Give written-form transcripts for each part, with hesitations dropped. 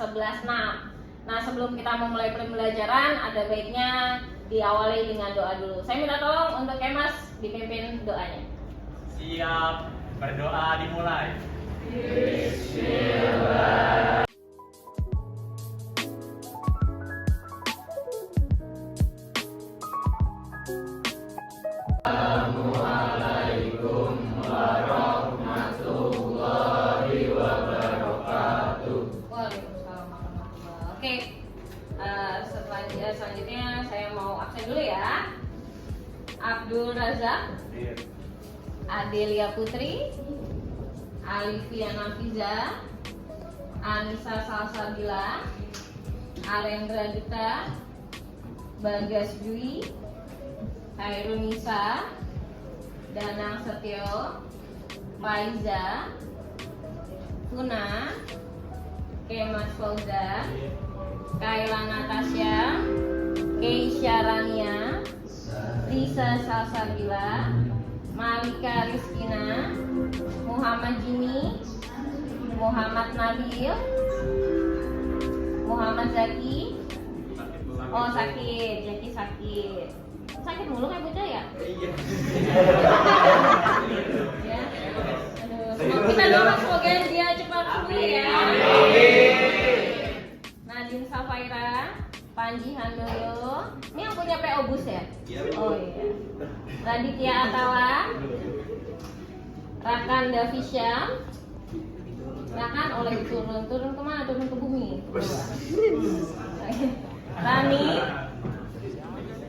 kelas 11 6. Nah, sebelum kita memulai pembelajaran, ada baiknya diawali dengan doa dulu. Saya minta tolong untuk Kemas dipimpin doanya. Siap, berdoa dimulai. Bismillah. Assalamualaikum warahmatullahi wabarakatuh. Waalaikumsalam warahmatullahi. Oke, selanjutnya saya mau absen dulu ya. Abdul Razak, Adelia Putri, Alifia Nafiza, Anissa Salsabila, Arendra Duta, Bagas Dwi, Hairunisa, Danang Setio, Faiza, Funa, Kemas Fauzan, Kaila Natasha, Keisha Rania, Lisa Salsabila, Malika Rizkina, Muhammad Jimmy, Muhammad Nabil, Muhammad Zaki. Oh, sakit, Zaki sakit. Sakit mulu kayak bocah ya? Iya. Ya. Aduh, kita doakan semoga dia cepat sembuh ya. Nadine Safaira, Panji Handoyo. Ini yang punya PO Bus ya? Oh iya. Raditya Atawa, Rakan Davisyam. Rakan oleh turun kemana? Turun ke bumi. Rani,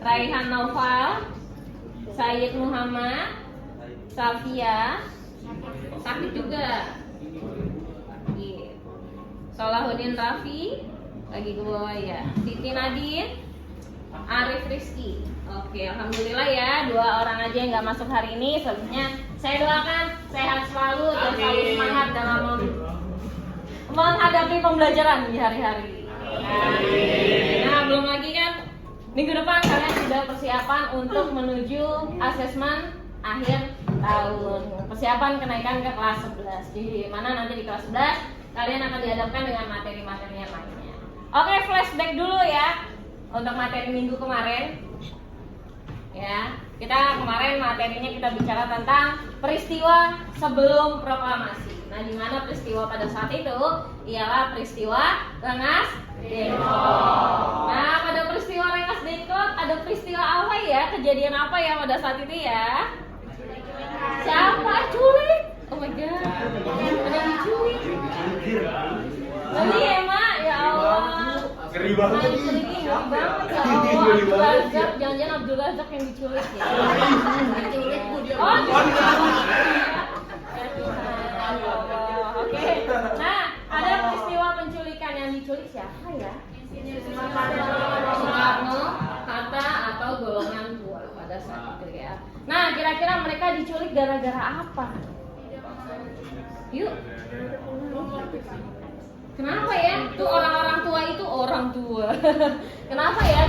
Raihan Naufal, Sayyid Muhammad, Safia, sakit juga. Salahuddin Raffi, lagi ke bawah ya. Siti Nadine, Arif Rizky. Oke, alhamdulillah ya, 2 orang aja yang nggak masuk hari ini. Selanjutnya saya doakan sehat selalu dan selalu semangat dalam menghadapi pembelajaran di hari-hari. Nah, belum lagi kan minggu depan kalian sudah persiapan untuk menuju asesmen akhir tahun, persiapan kenaikan ke kelas 11. Di mana nanti di kelas 11 kalian akan dihadapkan dengan materi-materi yang lainnya. Oke, flashback dulu ya untuk materi minggu kemarin. Ya, kita kemarin materinya kita bicara tentang peristiwa sebelum proklamasi. Nah, di mana peristiwa pada saat itu ialah peristiwa Rengas Dengklok. Nah, pada peristiwa Rengas Dengklok ada peristiwa apa ya? Kejadian apa ya pada saat itu ya? Siapa culik? Oh my god. Ada diculik. Nanti ya, Mak. Ya Allah. Ngeri banget. Nah, diculikin ngeri banget ya Allah. Abdul Razak, jangan-jangan Abdul Razak yang diculik ya. Oh, oke. Nah, ada peristiwa penculikan yang diculik siapa ya? Soekarno, Hatta atau golongan tua pada saat itu ya. Nah, kira-kira mereka diculik gara-gara apa? Yuk. Kenapa ya? Tuh orang-orang tua itu orang tua. Kenapa ya?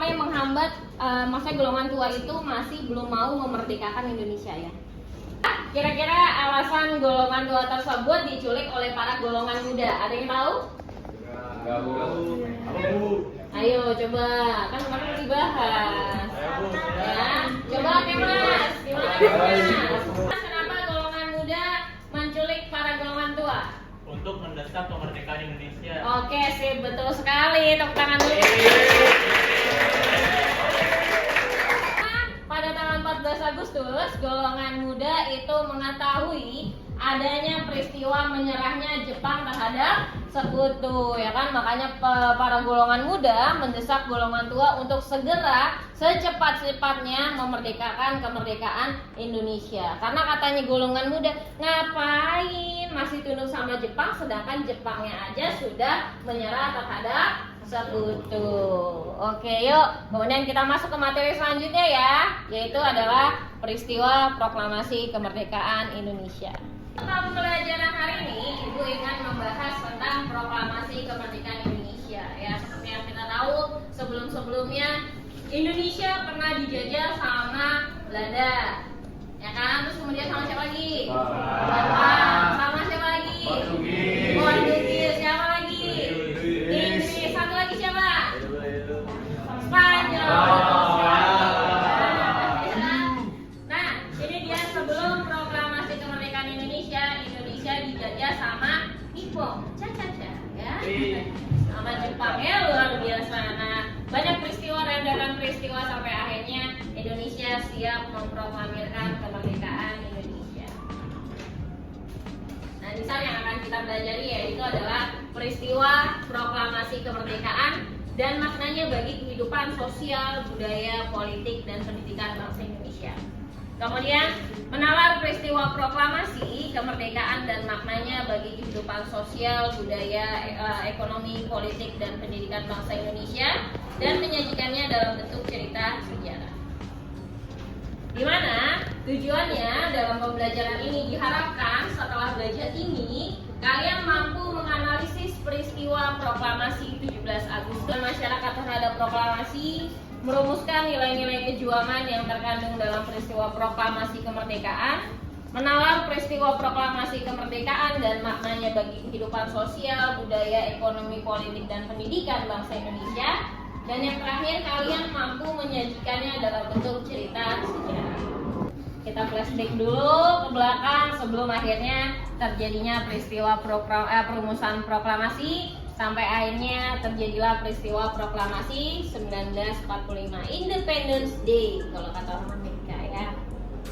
Menghambat masa golongan tua itu masih belum mau memerdekakan Indonesia ya? Kira-kira alasan golongan tua tersebut diculik oleh para golongan muda. Ada yang tahu? Ayo coba, kan kemarin udah dibahas. Ya, coba Kemas, gimana Kemas? Kenapa golongan muda menculik para golongan tua? Untuk mendesak kemerdekaan Indonesia. Oke, sip, betul sekali. Tepuk tangan dulu. Pada tanggal 14 Agustus, golongan muda itu mengetahui adanya peristiwa menyerahnya Jepang terhadap sekutu, ya kan? Makanya para golongan muda mendesak golongan tua untuk segera secepat-cepatnya memerdekakan kemerdekaan Indonesia. Karena katanya golongan muda, ngapain masih tunduk sama Jepang sedangkan Jepangnya aja sudah menyerah terhadap sekutu. Oke, yuk. Kemudian kita masuk ke materi selanjutnya ya, yaitu adalah peristiwa proklamasi kemerdekaan Indonesia. Dalam pembelajaran hari ini, Ibu ingin membahas tentang proklamasi kemerdekaan Indonesia. Ya, seperti yang kita tahu, sebelum-sebelumnya Indonesia pernah dijajah sama Belanda, ya kan? Terus kemudian sama siapa lagi? Jepang. Sama siapa lagi? Portugis. Siapa lagi? Indonesia siap memproklamirkan kemerdekaan Indonesia. Nah, misal yang akan kita pelajari yaitu adalah peristiwa proklamasi kemerdekaan dan maknanya bagi kehidupan sosial, budaya, politik, dan pendidikan bangsa Indonesia. Kemudian menalar peristiwa proklamasi kemerdekaan dan maknanya bagi kehidupan sosial, budaya, ekonomi, politik, dan pendidikan bangsa Indonesia dan menyajikannya dalam bentuk cerita sejarah. Di mana tujuannya dalam pembelajaran ini diharapkan setelah belajar ini kalian mampu menganalisis peristiwa proklamasi 17 Agustus dan masyarakat terhadap proklamasi, merumuskan nilai-nilai kejuangan yang terkandung dalam peristiwa proklamasi kemerdekaan, menalar peristiwa proklamasi kemerdekaan dan maknanya bagi kehidupan sosial, budaya, ekonomi, politik, dan pendidikan bangsa Indonesia. Dan yang terakhir, kalian mampu menyajikannya dalam bentuk cerita sejarah. Kita flashback dulu ke belakang sebelum akhirnya terjadinya peristiwa perumusan proklamasi sampai akhirnya terjadilah peristiwa proklamasi 1945, Independence Day kalau kata orang Amerika ya.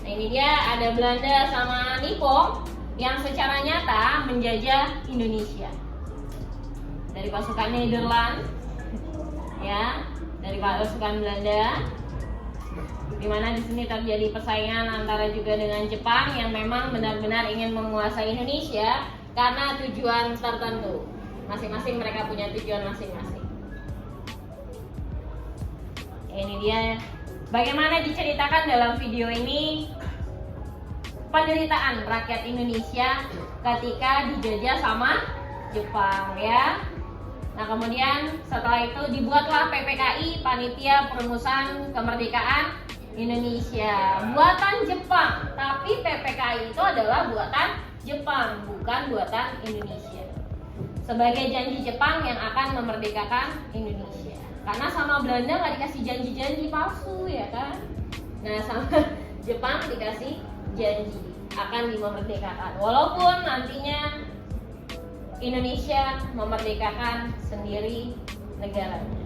Nah, ini dia ada Belanda sama Nippon yang secara nyata menjajah Indonesia. Dari pasukan Nederland ya, dari pasukan Belanda, di mana di sini terjadi persaingan antara juga dengan Jepang yang memang benar-benar ingin menguasai Indonesia karena tujuan tertentu. Masing-masing mereka punya tujuan masing-masing. Ini dia bagaimana diceritakan dalam video ini penderitaan rakyat Indonesia ketika dijajah sama Jepang ya. Nah, kemudian setelah itu dibuatlah PPKI, Panitia Perumusan Kemerdekaan Indonesia, buatan Jepang. Tapi PPKI itu adalah buatan Jepang, bukan buatan Indonesia. Sebagai janji Jepang yang akan memerdekakan Indonesia. Karena sama Belanda nggak dikasih janji-janji palsu ya kan. Nah, sama Jepang dikasih janji akan dimerdekakan. Walaupun nantinya Indonesia memerdekakan sendiri negaranya.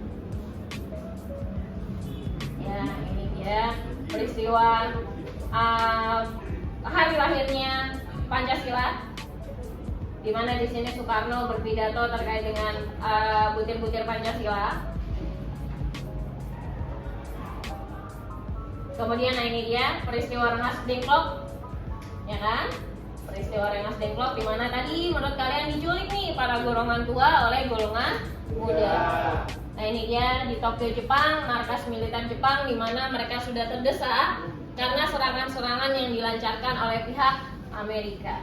Ya, ini dia peristiwa hari lahirnya Pancasila, di mana di sini Soekarno berpidato terkait dengan butir-butir Pancasila. Kemudian ini dia peristiwa Rengas Dengklok, ya kan? Peristiwa Rengas Dengklok di mana tadi menurut kalian diculik nih para golongan tua oleh golongan muda. Nah, ini dia di Tokyo, Jepang, markas militer Jepang di mana mereka sudah terdesak karena serangan-serangan yang dilancarkan oleh pihak Amerika.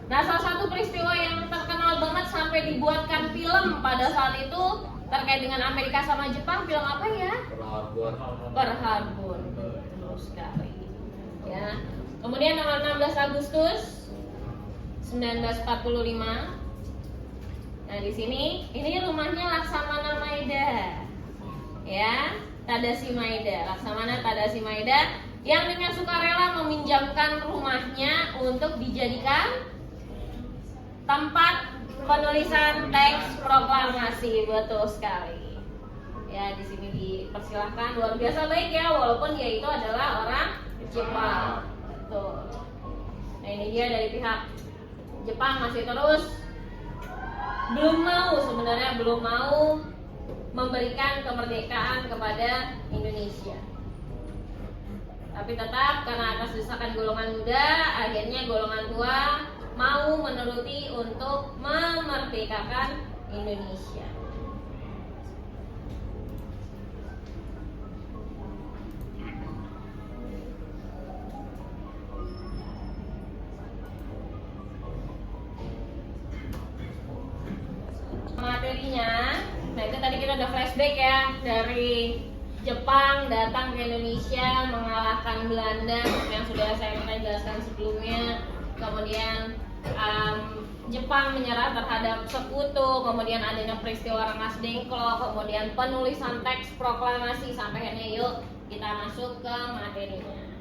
Nah, salah satu peristiwa yang terkenal banget sampai dibuatkan film pada saat itu terkait dengan Amerika sama Jepang, film apa ya? Pearl Harbor. Betul sekali. Ya. Kemudian tanggal 16 Agustus 1945. Nah, di sini ini rumahnya Laksamana Maeda. Ya, Tadashi Maeda, Laksamana Tadashi Maeda yang dengan sukarela meminjamkan rumahnya untuk dijadikan tempat penulisan teks proklamasi. Betul sekali. Ya, di sini dipersilahkan, luar biasa baik ya, walaupun dia itu adalah orang Jepang. Betul. Nah, ini dia dari pihak Jepang masih terus belum mau memberikan kemerdekaan kepada Indonesia. Tapi tetap karena atas desakan golongan muda, akhirnya golongan tua mau menuruti untuk memerdekakan Indonesia. Materinya, nah itu tadi kita udah flashback ya, dari Jepang datang ke Indonesia mengalahkan Belanda yang sudah saya jelaskan sebelumnya. Kemudian Jepang menyerah terhadap sekutu, kemudian adanya peristiwa Rengas Dengklok, kemudian penulisan teks proklamasi, sampai akhirnya yuk kita masuk ke materinya.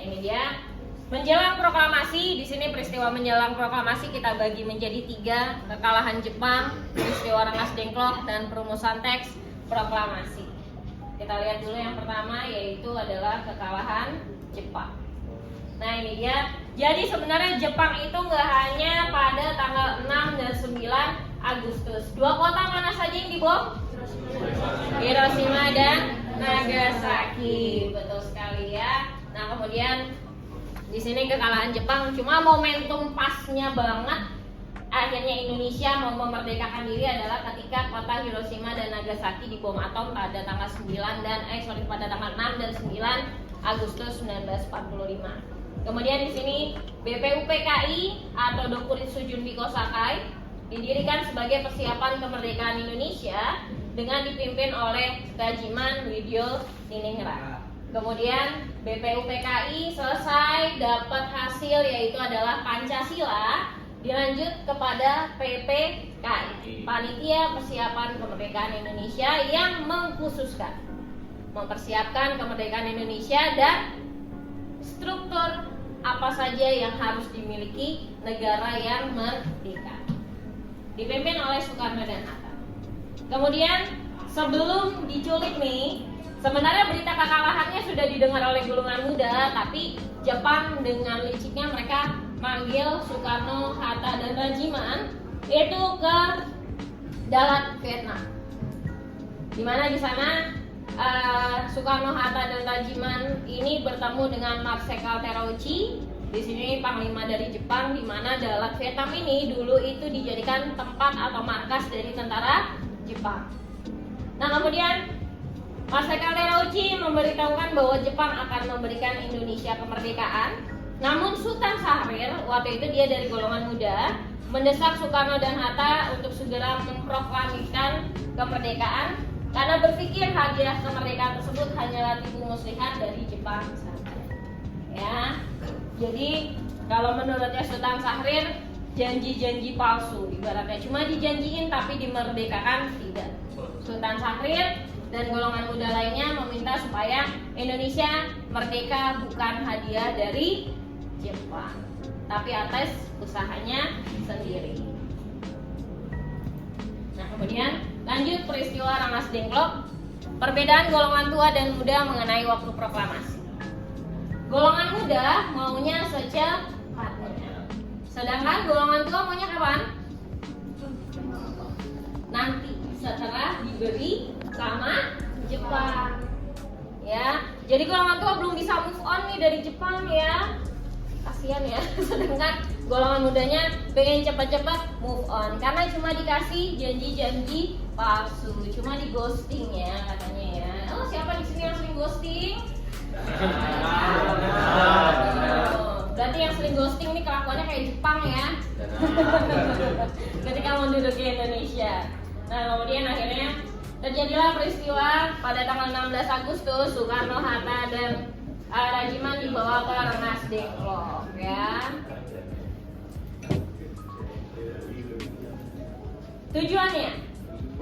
Nah, ini dia Menjelang proklamasi, di sini peristiwa menjelang proklamasi kita bagi menjadi 3: kekalahan Jepang, peristiwa Rengas Dengklok, dan perumusan teks proklamasi. Kita lihat dulu yang pertama, yaitu adalah kekalahan Jepang. Nah ini dia. Jadi sebenarnya Jepang itu nggak hanya pada tanggal 6 dan 9 Agustus. 2 kota mana saja yang dibom? Hiroshima dan Nagasaki. Betul sekali ya. Nah kemudian di sini kekalahan Jepang, cuma momentum pasnya banget akhirnya Indonesia mau memerdekakan diri adalah ketika kota Hiroshima dan Nagasaki dibom atom pada tanggal 6 dan 9 Agustus 1945. Kemudian di sini BPUPKI atau Dokuritsu Junbiko Sakai didirikan sebagai persiapan kemerdekaan Indonesia dengan dipimpin oleh Tajiman Widyo Niningrat. Kemudian BPUPKI selesai dapat hasil yaitu adalah Pancasila, dilanjut kepada PPKI, Panitia Persiapan Kemerdekaan Indonesia, yang mengkhususkan mempersiapkan kemerdekaan Indonesia dan struktur apa saja yang harus dimiliki negara yang merdeka, dipimpin oleh Soekarno dan Hatta. Kemudian sebelum diculik nih, sebenarnya berita kekalahannya sudah didengar oleh golongan muda, tapi Jepang dengan liciknya mereka manggil Soekarno, Hatta, dan Tajiman itu ke Dalat, Vietnam. Dimana di sana Soekarno, Hatta, dan Tajiman ini bertemu dengan Marsekal Terauchi. Di sini panglima dari Jepang, di mana Dalat, Vietnam ini dulu itu dijadikan tempat atau markas dari tentara Jepang. Nah kemudian Marsekal Terauchi memberitahukan bahwa Jepang akan memberikan Indonesia kemerdekaan. Namun Sultan Syahrir, waktu itu dia dari golongan muda, mendesak Soekarno dan Hatta untuk segera memproklamirkan kemerdekaan karena berpikir hadiah kemerdekaan tersebut hanyalah tipu muslihat dari Jepang. Ya, jadi kalau menurutnya Sultan Syahrir, janji-janji palsu, ibaratnya cuma dijanjiin tapi dimerdekakan tidak. Sultan Syahrir dan golongan muda lainnya meminta supaya Indonesia merdeka bukan hadiah dari Jepang, tapi atas usahanya sendiri. Nah kemudian lanjut peristiwa Rengas Dengklok, perbedaan golongan tua dan muda mengenai waktu proklamasi. Golongan muda maunya secepatnya, sedangkan golongan tua maunya kapan? Nanti setelah diberi sama Jepang. Ya, jadi golongan tua belum bisa move on nih dari Jepang ya. Kasihan ya. Sedangkan golongan mudanya pengen cepat-cepat move on karena cuma dikasih janji-janji palsu, cuma di ghosting ya katanya ya. Oh, siapa di sini yang sering ghosting? Berarti yang sering ghosting nih kelakuannya kayak Jepang ya. Ketika mau duduk di Indonesia. Nah, kemudian akhirnya terjadilah peristiwa pada tanggal 16 Agustus Soekarno, Hatta, dan Tajiman dibawa ke Rengas Dengklok ya. Tujuannya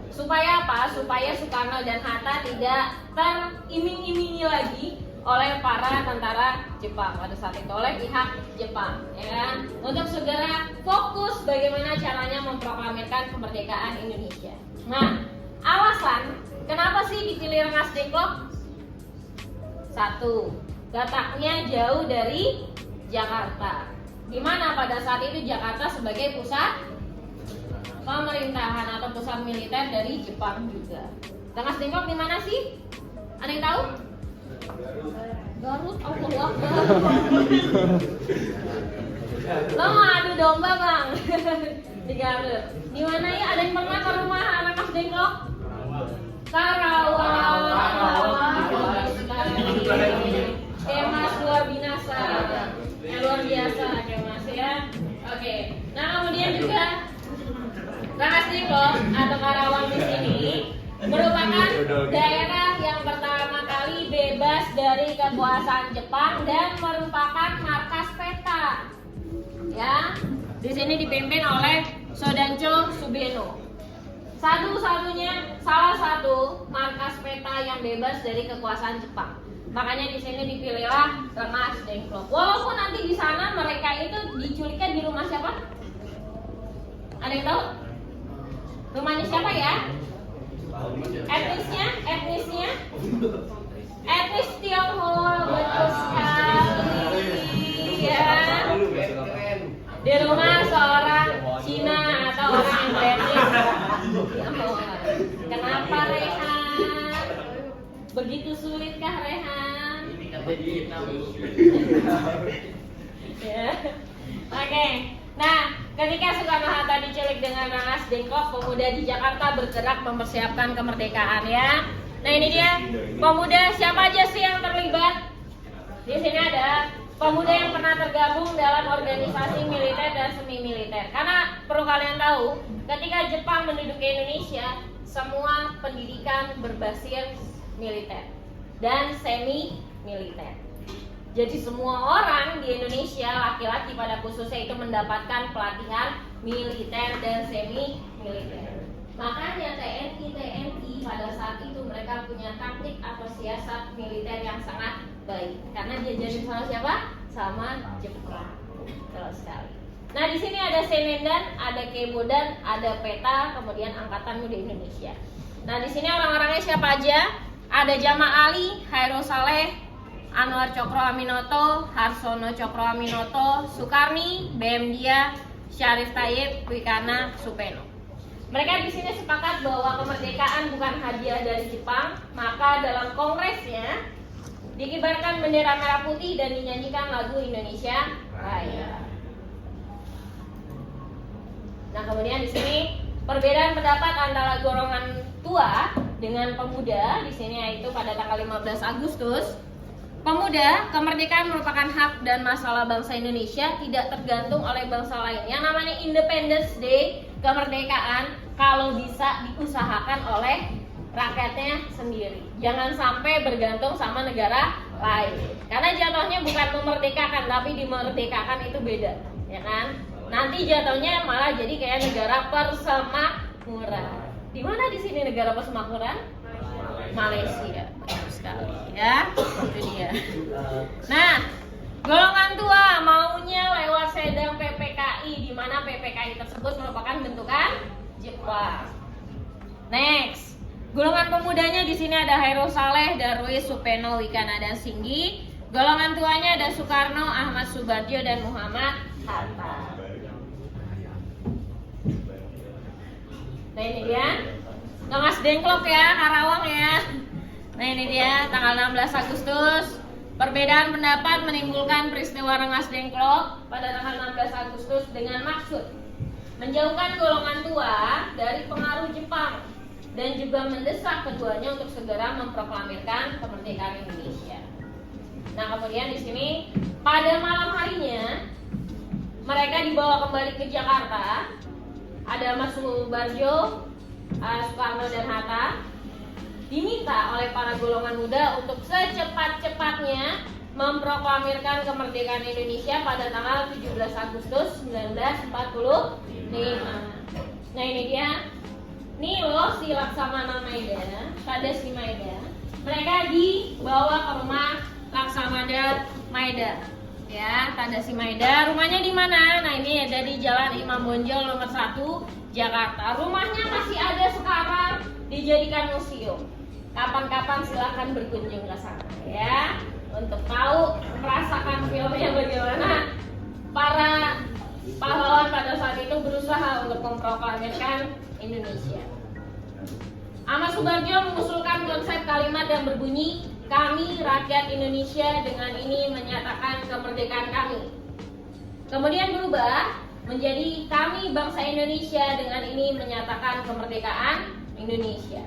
supaya apa? Supaya Soekarno dan Hatta tidak teriming-imingi lagi oleh para tentara Jepang pada saat itu, oleh pihak Jepang ya, untuk segera fokus bagaimana caranya memproklamirkan kemerdekaan Indonesia. Nah, alasan kenapa sih dipilih Rengas Dengklok? 1, letaknya jauh dari Jakarta, dimana pada saat itu Jakarta sebagai pusat pemerintahan atau pusat militer dari Jepang juga. Rengas Dengklok di mana sih? Ada yang tahu? Garut, Allah Akbar. Lo mau adu domba bang? Di Garut. Di mana ya? Ada yang pernah ke rumah Rengas Dengklok? Karawang. Kemas luar binasa. Luar biasa Kemas ya. Oke. Nah kemudian juga Rengas Dengklok atau Karawang di sini merupakan daerah yang pertama kali bebas dari kekuasaan Jepang dan merupakan markas peta. Ya, di sini dipimpin oleh Sodancho Subeno. Salah satu markas peta yang bebas dari kekuasaan Jepang. Makanya di sini dipilihlah Rengas Dengklok. Walaupun nanti di sana mereka itu diculiknya di rumah siapa? Ada yang tahu? Rumahnya siapa ya? Etnisnya? Etnis Tionghoa, betul sekali ya. Di rumah seorang Cina atau orang yang beretnis Tionghoa. Kenapa Rehan? Begitu sulitkah Rehan? Ya. Oke. Nah, ketika Soekarno-Hatta diculik dengan Rengas Dengklok, pemuda di Jakarta bergerak mempersiapkan kemerdekaan ya. Nah ini dia pemuda, siapa aja sih yang terlibat? Di sini ada pemuda yang pernah tergabung dalam organisasi militer dan semi militer. Karena perlu kalian tahu, ketika Jepang menduduki Indonesia, semua pendidikan berbasis militer dan semi militer. Jadi semua orang di Indonesia, laki-laki pada khususnya itu mendapatkan pelatihan militer dan semi militer. Makanya TNI pada saat itu mereka punya taktik atau siasat militer yang sangat baik. Karena diajarin sama siapa? Sama Jepang. Terus sekali. Nah di sini ada Senendan, ada Kemodan, ada Peta, kemudian Angkatan Muda Indonesia. Nah di sini orang-orangnya siapa aja? Ada Jama Ali, Hairul Saleh, Anwar Cokro Aminoto, Harsono Cokro Aminoto, Sukarni, BM Dia, Syarif Tayyip, Wikana, Supeno. Mereka di sini sepakat bahwa kemerdekaan bukan hadiah dari Jepang, maka dalam kongresnya dikibarkan bendera merah putih dan dinyanyikan lagu Indonesia Raya. Nah, kemudian di sini perbedaan pendapat antara golongan tua dengan pemuda di sini yaitu pada tanggal 15 Agustus. Pemuda, kemerdekaan merupakan hak dan masalah bangsa Indonesia, tidak tergantung oleh bangsa lain. Yang namanya Independence Day, kemerdekaan, kalau bisa diusahakan oleh rakyatnya sendiri. Jangan sampai bergantung sama negara lain. Karena jatuhnya bukan memerdekakan, tapi dimerdekakan itu beda, ya kan? Nanti jatuhnya malah jadi kayak negara persemakmuran. Di mana di sini negara persemakmuran? Malaysia. Betul sekali ya. Itu dia. Nah, golongan tua maunya lewat sedang PPKI, di mana PPKI tersebut merupakan bentukan Jepang. Next, golongan pemudanya di sini ada Hairul Saleh, Darwis, Supeno, Wikana, dan Singgi. Golongan tuanya ada Soekarno, Ahmad Subarjo, dan Muhammad Hatta. Nah ini dia Rengas Dengklok ya, Karawang ya. Nah ini dia tanggal 16 Agustus. Perbedaan pendapat menimbulkan peristiwa Rengas Dengklok pada tanggal 16 Agustus dengan maksud menjauhkan golongan tua dari pengaruh Jepang dan juga mendesak keduanya untuk segera memproklamirkan kemerdekaan Indonesia. Nah kemudian di sini pada malam harinya mereka dibawa kembali ke Jakarta. Ada Mas Subarjo, Soekarno, dan Hatta diminta oleh para golongan muda untuk secepat-cepatnya memproklamirkan kemerdekaan Indonesia pada tanggal 17 Agustus 1945. Nah ini dia, nih loh si Laksamana Maeda, Tadashi Maeda. Mereka dibawa ke rumah Laksamana Maeda, ya Tadashi Maeda. Rumahnya di mana? Nah ini ada di Jalan Imam Bonjol nomor 1 Jakarta. Rumahnya masih ada sekarang, dijadikan museum. Kapan-kapan silahkan berkunjung ke sana ya, untuk tahu merasakan filmnya bagaimana para pahlawan pada saat itu berusaha untuk memproklamirkan Indonesia. Ahmad Subarjo mengusulkan konsep kalimat yang berbunyi, kami rakyat Indonesia dengan ini menyatakan kemerdekaan kami. Kemudian berubah menjadi kami bangsa Indonesia dengan ini menyatakan kemerdekaan Indonesia.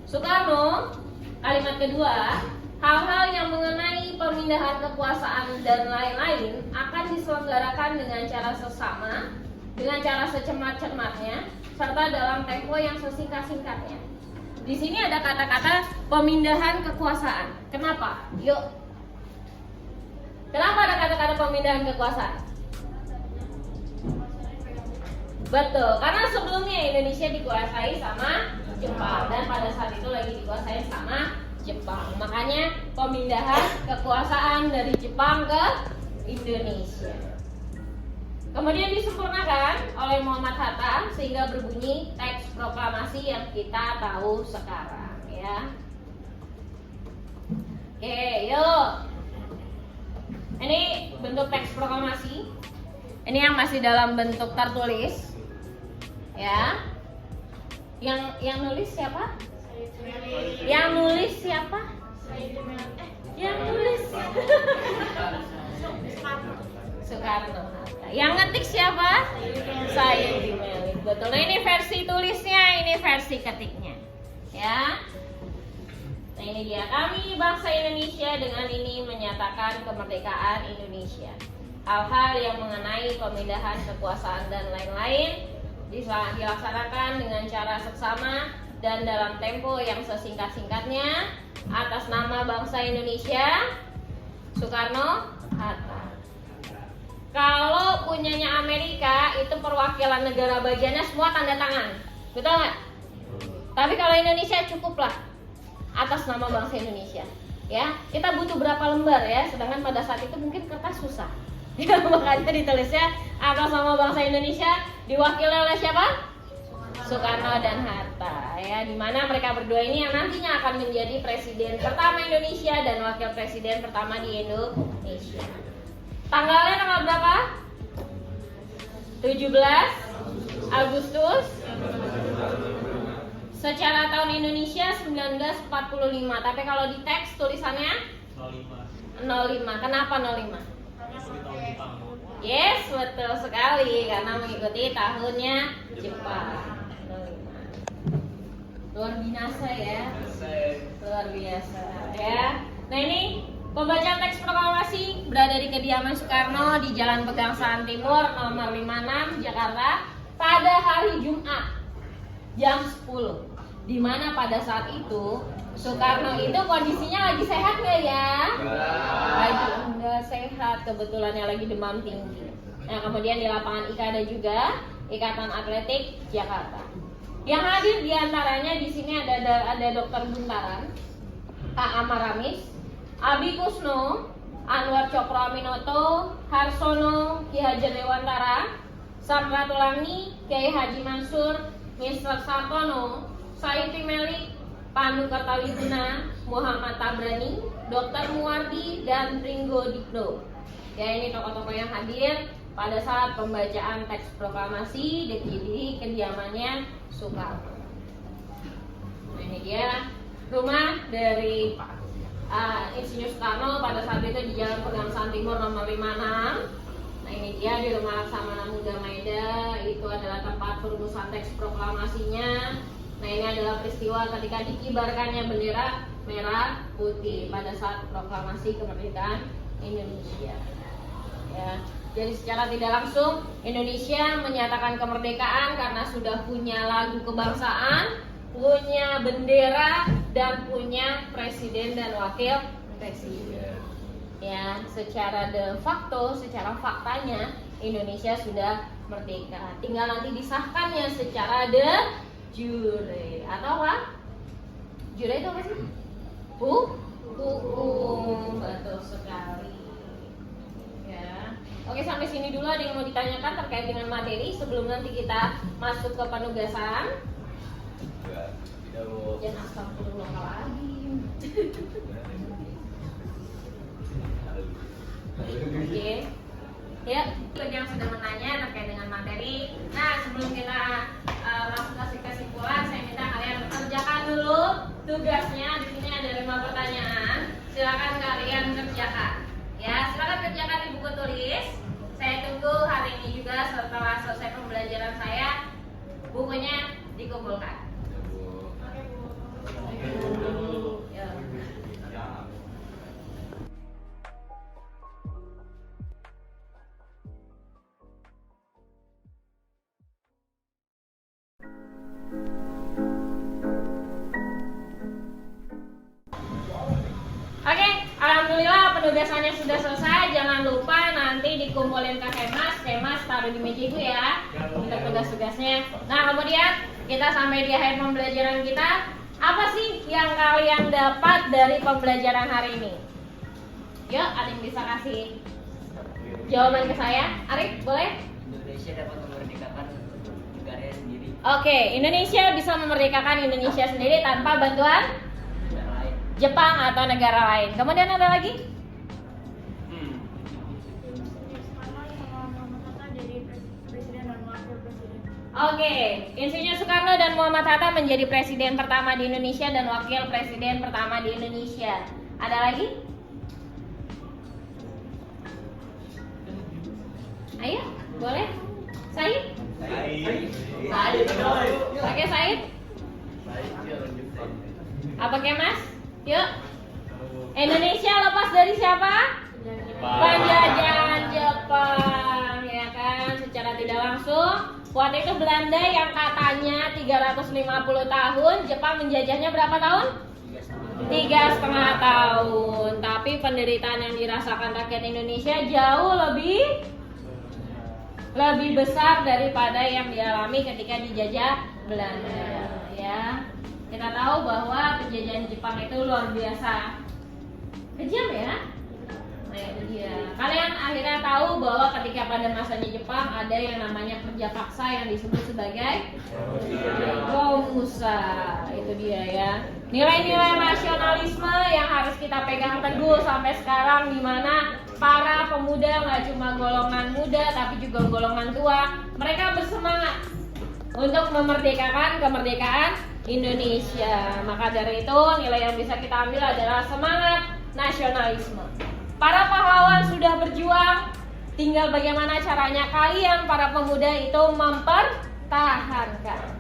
Soekarno, kalimat kedua, hal-hal yang mengenai pemindahan kekuasaan dan lain-lain akan diselenggarakan dengan cara sesama, dengan cara secermat-cermatnya, serta dalam tempo yang sesingkat-singkatnya. Di sini ada kata-kata pemindahan kekuasaan. Kenapa? Yuk. Kenapa ada kata-kata pemindahan kekuasaan? Betul, karena sebelumnya Indonesia dikuasai sama Jepang dan pada saat itu lagi dikuasai sama Jepang. Makanya pemindahan kekuasaan dari Jepang ke Indonesia. Kemudian disempurnakan oleh Muhammad Hatta sehingga berbunyi teks proklamasi yang kita tahu sekarang, ya. Oke, yuk. Ini bentuk teks proklamasi. Ini yang masih dalam bentuk tertulis, ya. Yang nulis siapa? Yang nulis siapa? Yang nulis Soekarno Hatta. Yang ngetik siapa? Sayyidi Melik. Betul. Nah, ini versi tulisnya, ini versi ketiknya, ya. Nah, ini dia, kami bangsa Indonesia dengan ini menyatakan kemerdekaan Indonesia. Hal-hal yang mengenai pemindahan kekuasaan dan lain-lain dilaksanakan dengan cara seksama dan dalam tempo yang sesingkat-singkatnya atas nama bangsa Indonesia, Soekarno Hatta. Kalau punyanya Amerika itu perwakilan negara bagiannya semua tanda tangan, betul nggak? Tapi kalau Indonesia cukuplah atas nama bangsa Indonesia, ya. Kita butuh berapa lembar ya? Sedangkan pada saat itu mungkin kertas susah. Ya, makanya ditulisnya atas nama bangsa Indonesia, diwakili oleh siapa? Soekarno dan Hatta, ya. Dimana mereka berdua ini yang nantinya akan menjadi presiden pertama Indonesia dan wakil presiden pertama di Indonesia. Tanggalnya tanggal berapa? 17 Agustus. Secara tahun Indonesia 1945, tapi kalau di teks tulisannya 05. Kenapa 05? Yes, betul sekali, karena mengikuti tahunnya Jepang. 05. Luar biasa ya. Luar biasa ya. Nah, ini pembacaan teks proklamasi berada di kediaman Soekarno di Jalan Pegangsaan Timur nomor 56 Jakarta pada hari Jumat jam 10. Dimana pada saat itu Soekarno itu kondisinya lagi sehat nggak ya? Lagi enggak sehat, kebetulannya lagi demam tinggi. Nah, kemudian di lapangan IKA ada juga Ikatan Atletik Jakarta. Yang hadir diantaranya di sini ada Dr. Buntaran, Pak Amar Ramis, Abi Kusno, Anwar Cokro Aminoto, Harsono, Ki Hajar Dewantara, Samratulangi, Kiai Haji Mansur, Mr. Sartono, Sayyidi Melik, Pandu Kertawibuna, Muhammad Tabrani, Dr. Muwardi, dan Pringgo Dikdo. Ya, ini tokoh-tokoh yang hadir pada saat pembacaan teks proklamasi di kediamannya Soekarno. Nah, ini dia rumah dari Insinyur Soekarno pada saat itu di Jalan Pegangsaan Timur nomor 56. Nah, ini dia di Rumah Laksamana Muda Maeda, itu adalah tempat perumusan teks proklamasinya. Nah, ini adalah peristiwa ketika dikibarkannya bendera merah putih pada saat proklamasi kemerdekaan Indonesia. Ya, jadi secara tidak langsung Indonesia menyatakan kemerdekaan karena sudah punya lagu kebangsaan, punya bendera, dan punya presiden dan wakil presiden. Ya, secara de facto, secara faktanya Indonesia sudah merdeka. Tinggal nanti disahkannya secara de jure atau apa? Jure itu apa sih? Hukum, betul sekali. Ya, oke, sampai sini dulu. Ada yang mau ditanyakan terkait dengan materi sebelum nanti kita masuk ke penugasan? Jangan astagfirullahaladzim. Oke. Ya, bagi yang sudah bertanya terkait dengan materi. Nah, sebelum kita langsung kasih kesimpulan, saya minta kalian kerjakan dulu tugasnya. Di sini ada 5 pertanyaan. Silakan kalian kerjakan. Ya, silakan kerjakan di buku tulis. Saya tunggu hari ini juga setelah selesai pembelajaran saya, bukunya dikumpulkan. Ya. Oke, alhamdulillah penugasannya sudah selesai. Jangan lupa nanti dikumpulin ke Kemas taruh di meja ibu ya untuk tugas-tugasnya. Nah, kemudian kita sampai di akhir pembelajaran kita. Apa sih yang kalian dapat dari pembelajaran hari ini? Yuk, ada yang bisa kasih jawaban ke saya? Arif, boleh? Indonesia dapat memerdekakan negaranya sendiri. Oke, Indonesia bisa memerdekakan Indonesia sendiri tanpa bantuan Negara lain. Jepang atau negara lain. Kemudian ada lagi? Oke, Insinyur Soekarno dan Muhammad Hatta menjadi presiden pertama di Indonesia dan wakil presiden pertama di Indonesia. Ada lagi? Ayo, boleh? Said? Oke, Said? Apa Mas? Yuk. Indonesia lepas dari siapa? Penjajahan Jepang, ya kan? Secara tidak langsung. Waktu itu Belanda yang katanya 350 tahun, Jepang menjajahnya berapa tahun? 3,5 tahun. Tapi penderitaan yang dirasakan rakyat Indonesia jauh lebih besar daripada yang dialami ketika dijajah Belanda, ya. Kita tahu bahwa penjajahan Jepang itu luar biasa kejam, ya. Nah, itu dia. Kalian akhirnya tahu bahwa ketika pada masanya Jepang ada yang namanya kerja paksa yang disebut sebagai Romusa. Itu dia, ya. Nilai-nilai nasionalisme yang harus kita pegang teguh sampai sekarang, di mana para pemuda, nggak cuma golongan muda tapi juga golongan tua, mereka bersemangat untuk memerdekakan kemerdekaan Indonesia. Maka dari itu nilai yang bisa kita ambil adalah semangat nasionalisme. Para pahlawan sudah berjuang, tinggal bagaimana caranya kalian para pemuda itu mempertahankan.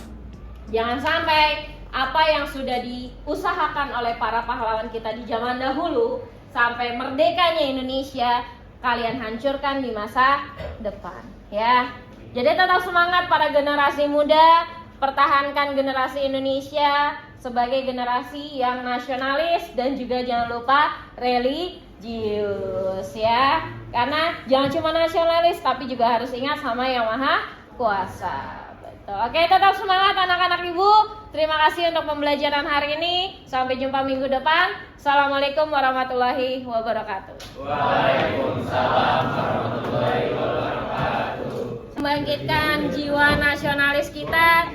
Jangan sampai apa yang sudah diusahakan oleh para pahlawan kita di zaman dahulu sampai merdekanya Indonesia kalian hancurkan di masa depan, ya. Jadi tetap semangat para generasi muda, pertahankan generasi Indonesia sebagai generasi yang nasionalis dan juga jangan lupa religius, ya. Karena jangan cuma nasionalis tapi juga harus ingat sama Yang Maha Kuasa. Betul. Oke, tetap semangat anak-anak Ibu. Terima kasih untuk pembelajaran hari ini. Sampai jumpa minggu depan. Assalamualaikum warahmatullahi wabarakatuh. Waalaikumsalam warahmatullahi wabarakatuh. Membangkitkan jiwa nasionalis kita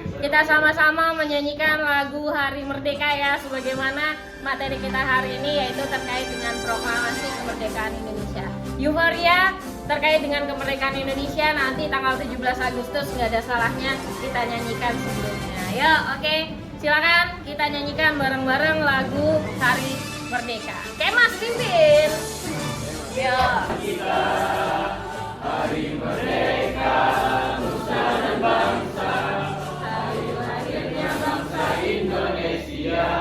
sama-sama menyanyikan lagu Hari Merdeka, ya, sebagaimana materi kita hari ini, yaitu terkait dengan proklamasi kemerdekaan Indonesia. Euforia terkait dengan kemerdekaan Indonesia nanti tanggal 17 Agustus, nggak ada salahnya kita nyanyikan sebelumnya. Ya, oke, silakan kita nyanyikan bareng-bareng lagu Hari Merdeka. Mas pimpin. Ya. Kita Hari Merdeka, nusa dan bangsa, hari lahirnya bangsa Indonesia.